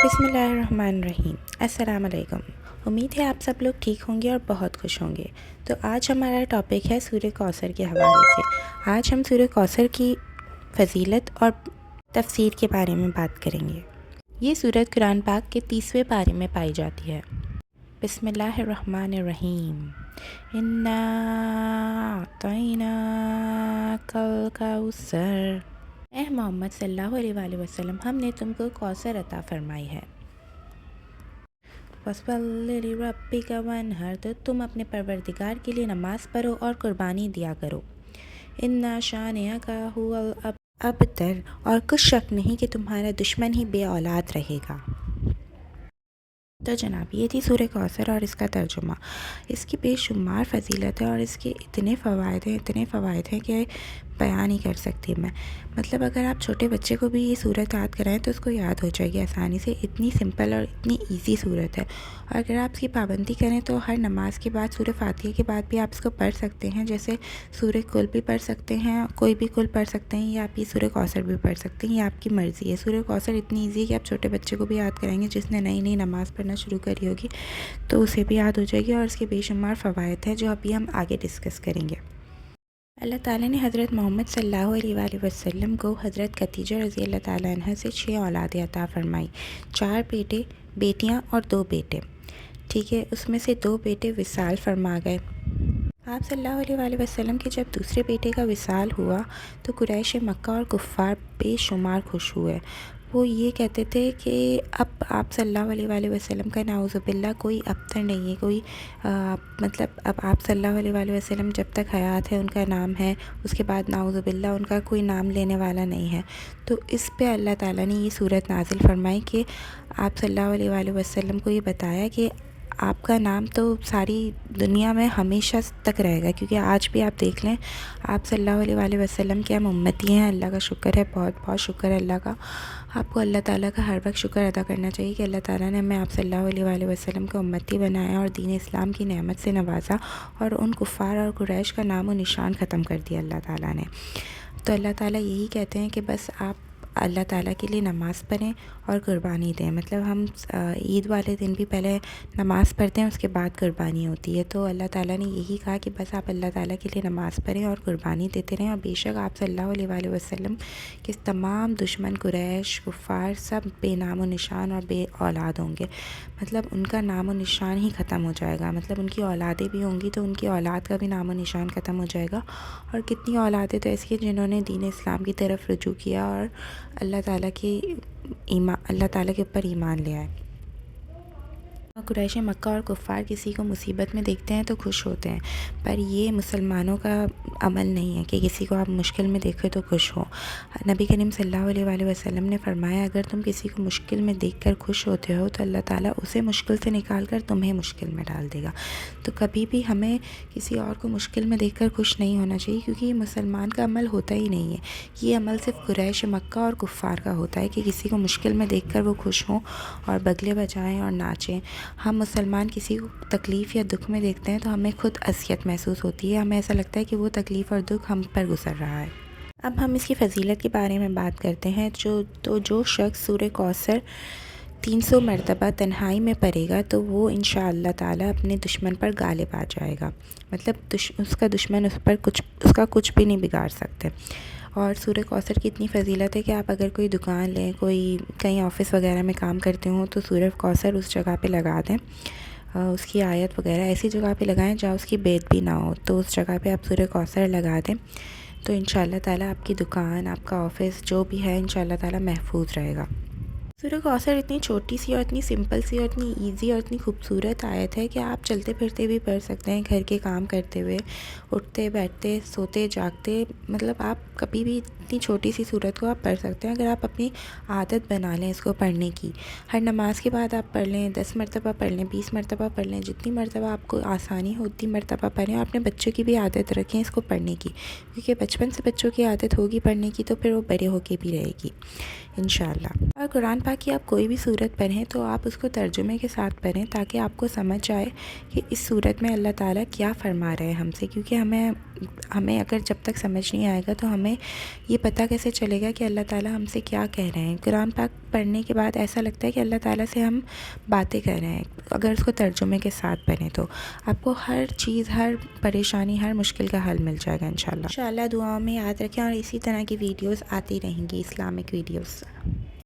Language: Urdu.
بسم اللہ الرحمن الرحیم۔ السلام علیکم۔ امید ہے آپ سب لوگ ٹھیک ہوں گے اور بہت خوش ہوں گے۔ تو آج ہمارا ٹاپک ہے سورہ کوثر کے حوالے سے۔ آج ہم سورہ کوثر کی فضیلت اور تفسیر کے بارے میں بات کریں گے۔ یہ سورت قرآن پاک کے 30ویں پارے میں پائی جاتی ہے۔ بسم اللہ الرحمن الرحیم۔ انا اعطیناک الکوثر، اے محمد صلی اللہ علیہ وآلہ وسلم، ہم نے تم کو کوثر عطا فرمائی ہے۔ فَصَلِّ لِرَبِّكَ وَانْحَرْ، تو تم اپنے پروردگار کے لیے نماز پڑھو اور قربانی دیا کرو۔ اِنَّ شَانِئَکَ هُوَ الْأَبْتَرُ، اور کچھ شک نہیں کہ تمہارا دشمن ہی بے اولاد رہے گا۔ تو جناب یہ تھی سورہ کوثر اور اس کا ترجمہ۔ اس کی بے شمار فضیلت ہے اور اس کے اتنے فوائد ہیں کہ بیان نہیں کر سکتی میں۔ مطلب اگر آپ چھوٹے بچے کو بھی یہ سورت یاد کرائیں تو اس کو یاد ہو جائے گی آسانی سے، اتنی سمپل اور اتنی ایزی سورت ہے۔ اور اگر آپ اس کی پابندی کریں تو ہر نماز کے بعد سورہ فاتحہ کے بعد بھی آپ اس کو پڑھ سکتے ہیں، جیسے سورہ کل بھی پڑھ سکتے ہیں، کوئی بھی کل پڑھ سکتے ہیں، یا آپ یہ سورہ کوثر بھی پڑھ سکتے ہیں، یہ آپ کی مرضی ہے۔ سورہ کوثر اتنی ایزی ہے کہ آپ چھوٹے بچے کو بھی یاد کرائیں گے، جس نے نئی نماز پڑھنا شروع کری ہوگی تو اسے بھی یاد ہو جائے گی، اور اس کے بے شمار فوائد ہیں جو ابھی ہم آگے ڈسکس کریں گے۔ اللہ تعالیٰ نے حضرت محمد صلی اللہ علیہ وآلہ وسلم کو حضرت خدیجہ رضی اللہ تعالیٰ عنہ سے 6 اولادیں عطا فرمائی، 4 بیٹیاں اور 2 بیٹے۔ ٹھیک ہے، اس میں سے 2 بیٹے وصال فرما گئے۔ آپ صلی اللہ علیہ وآلہ وسلم کے جب دوسرے بیٹے کا وصال ہوا تو قریش مکہ اور کفار بے شمار خوش ہوئے۔ وہ یہ کہتے تھے کہ اب آپ صلی اللہ علیہ وآلہ وسلم کا نعوذ باللہ کوئی ابتر نہیں ہے، کوئی مطلب اب آپ صلی اللہ علیہ وآلہ وسلم جب تک حیات ہے ان کا نام ہے، اس کے بعد نعوذ باللہ ان کا کوئی نام لینے والا نہیں ہے۔ تو اس پہ اللہ تعالیٰ نے یہ صورت نازل فرمائی کہ آپ صلی اللہ علیہ وآلہ وسلم کو یہ بتایا کہ آپ کا نام تو ساری دنیا میں ہمیشہ تک رہے گا، کیونکہ آج بھی آپ دیکھ لیں آپ صلی اللہ علیہ وآلہ وسلم کے ہم امتی ہیں۔ اللہ کا شکر ہے، بہت شکر ہے اللہ کا۔ آپ کو اللہ تعالیٰ کا ہر وقت شکر ادا کرنا چاہیے کہ اللہ تعالیٰ نے ہمیں آپ صلی اللہ علیہ وآلہ وسلم کو امتی بنایا اور دین اسلام کی نعمت سے نوازا، اور ان کفار اور قریش کا نام و نشان ختم کر دیا اللہ تعالیٰ نے۔ تو اللہ تعالیٰ یہی کہتے ہیں کہ بس آپ اللہ تعالیٰ کے لیے نماز پڑھیں اور قربانی دیں۔ مطلب ہم عید والے دن بھی پہلے نماز پڑھتے ہیں، اس کے بعد قربانی ہوتی ہے۔ تو اللہ تعالیٰ نے یہی کہا کہ بس آپ اللہ تعالیٰ کے لیے نماز پڑھیں اور قربانی دیتے رہیں، اور بے شک آپ صلی اللہ علیہ وآلہ وسلم کے تمام دشمن قریش کفار سب بے نام و نشان اور بے اولاد ہوں گے۔ مطلب ان کا نام و نشان ہی ختم ہو جائے گا، مطلب ان کی اولادیں بھی ہوں گی تو ان کی اولاد کا بھی نام و نشان ختم ہو جائے گا۔ اور کتنی اولادیں تو ایسی ہیں جنہوں نے دین اسلام کی طرف رجوع کیا اور اللہ تعالیٰ کے اوپر ایمان لے آئے۔ قریش مکہ اور کفار کسی کو مصیبت میں دیکھتے ہیں تو خوش ہوتے ہیں، پر یہ مسلمانوں کا عمل نہیں ہے کہ کسی کو آپ مشکل میں دیکھیں تو خوش ہو۔ نبی کریم صلی اللہ علیہ وآلہ وسلم نے فرمایا اگر تم کسی کو مشکل میں دیکھ کر خوش ہوتے ہو تو اللہ تعالیٰ اسے مشکل سے نکال کر تمہیں مشکل میں ڈال دے گا۔ تو کبھی بھی ہمیں کسی اور کو مشکل میں دیکھ کر خوش نہیں ہونا چاہیے، کیونکہ یہ مسلمان کا عمل ہوتا ہی نہیں ہے۔ یہ عمل صرف قریش مکہ اور کفار کا ہوتا ہے کہ کسی کو مشکل میں دیکھ کر وہ خوش ہوں اور بگلے بجائیں اور ناچیں۔ ہم مسلمان کسی کو تکلیف یا دکھ میں دیکھتے ہیں تو ہمیں خود اذیت محسوس ہوتی ہے، ہمیں ایسا لگتا ہے کہ وہ تکلیف اور دکھ ہم پر گزر رہا ہے۔ اب ہم اس کی فضیلت کے بارے میں بات کرتے ہیں۔ جو شخص سورہ کوثر 300 مرتبہ تنہائی میں پڑھے گا تو وہ انشاءاللہ تعالیٰ اپنے دشمن پر غالب آ جائے گا، مطلب اس کا دشمن اس کا کچھ بھی نہیں بگاڑ سکتے۔ اور سورہ کوثر کی اتنی فضیلت ہے کہ آپ اگر کوئی دکان لیں، کوئی کہیں آفس وغیرہ میں کام کرتے ہوں تو سورہ کوثر اس جگہ پہ لگا دیں، اس کی آیت وغیرہ ایسی جگہ پہ لگائیں جہاں اس کی بیت بھی نہ ہو، تو اس جگہ پہ آپ سورہ کوثر لگا دیں تو انشاءاللہ تعالیٰ آپ کی دکان، آپ کا آفس جو بھی ہے انشاءاللہ تعالیٰ محفوظ رہے گا۔ سورہ کوثر اتنی چھوٹی سی اور اتنی سمپل سی اور اتنی ایزی اور اتنی خوبصورت آیت ہے کہ آپ چلتے پھرتے بھی پڑھ سکتے ہیں، گھر کے کام کرتے ہوئے، اٹھتے بیٹھتے سوتے جاگتے، مطلب آپ کبھی بھی اتنی چھوٹی سی سورت کو آپ پڑھ سکتے ہیں اگر آپ اپنی عادت بنا لیں اس کو پڑھنے کی۔ ہر نماز کے بعد آپ پڑھ لیں، 10 مرتبہ پڑھ لیں، 20 مرتبہ پڑھ لیں، جتنی مرتبہ آپ کو آسانی ہو اتنی مرتبہ پڑھیں، اور اپنے بچوں کی بھی عادت رکھیں اس کو پڑھنے کی، کیونکہ بچپن سے بچوں کی عادت ہوگی پڑھنے کی تو پھر وہ بڑے ہو کے بھی رہے گی انشاءاللہ۔ اور قرآن پاک پاک کی آپ کوئی بھی صورت پڑھیں تو آپ اس کو ترجمے کے ساتھ پڑھیں تاکہ آپ کو سمجھ آئے کہ اس صورت میں اللہ تعالیٰ کیا فرما رہے ہیں ہم سے، کیونکہ ہمیں اگر جب تک سمجھ نہیں آئے گا تو ہمیں یہ پتہ کیسے چلے گا کہ اللہ تعالیٰ ہم سے کیا کہہ رہے ہیں۔ قرآن پاک پڑھنے کے بعد ایسا لگتا ہے کہ اللہ تعالیٰ سے ہم باتیں کر رہے ہیں اگر اس کو ترجمے کے ساتھ پڑھیں تو آپ کو ہر چیز، ہر پریشانی، ہر مشکل کا حل مل جائے گا انشاءاللہ۔ انشاءاللہ دعاؤں میں یاد رکھیں اور اسی طرح کی ویڈیوز آتی رہیں گی، اسلامک ویڈیوز۔